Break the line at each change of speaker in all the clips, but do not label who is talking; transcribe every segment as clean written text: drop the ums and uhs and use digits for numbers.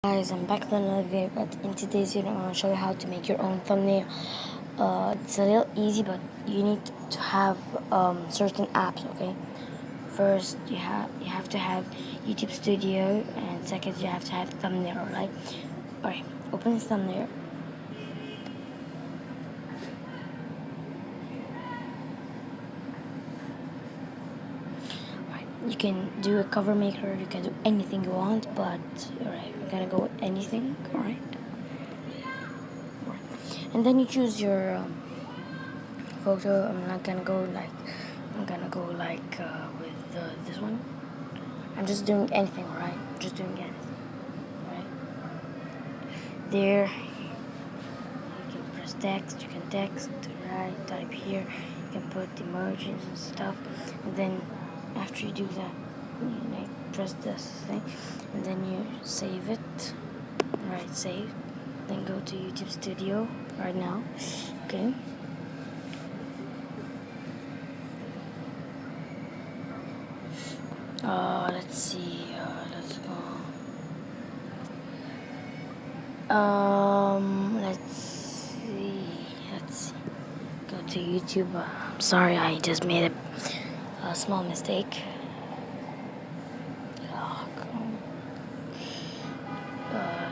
Guys, I'm back with another video, but in today's video I'm going to show you how to make your own thumbnail. It's a little easy, but you need to have certain apps, okay? First, you have to have YouTube Studio, and second, you have to have thumbnail, right? Alright, open the thumbnail. You can do a cover maker, you can do anything you want, but alright, we're gonna go with anything, alright? And then you choose your photo. I'm gonna go like with this one. I'm just doing anything, right? I'm just doing anything, right? There, you can press text, you can text, right? Type here, you can put emojis and stuff, and then after you do that, you like press this thing, and then you save it, right? Save, then go to YouTube Studio right now, okay? Let's see, let's go. Let's see. Go to YouTube. I'm sorry, I just made a small mistake.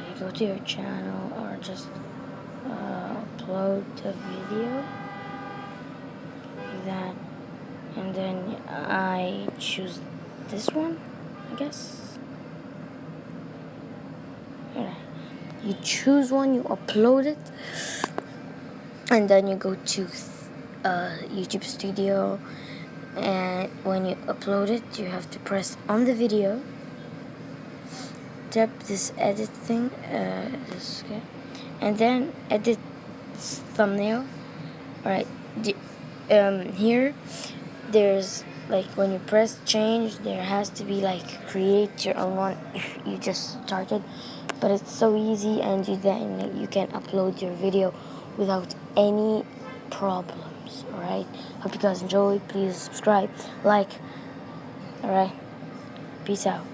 You go to your channel or just upload a video like that, and then I choose this one, I guess. Alright. You choose one, you upload it, and then you go to YouTube Studio, and when you upload it, you have to press on the video, tap this edit thing, okay, and then edit thumbnail. Alright, here there's like when you press change, there has to be like create your own one if you just started, but it's so easy, and you can upload your video without any problems. Alright, hope you guys enjoyed. Please subscribe, like. Alright, peace out.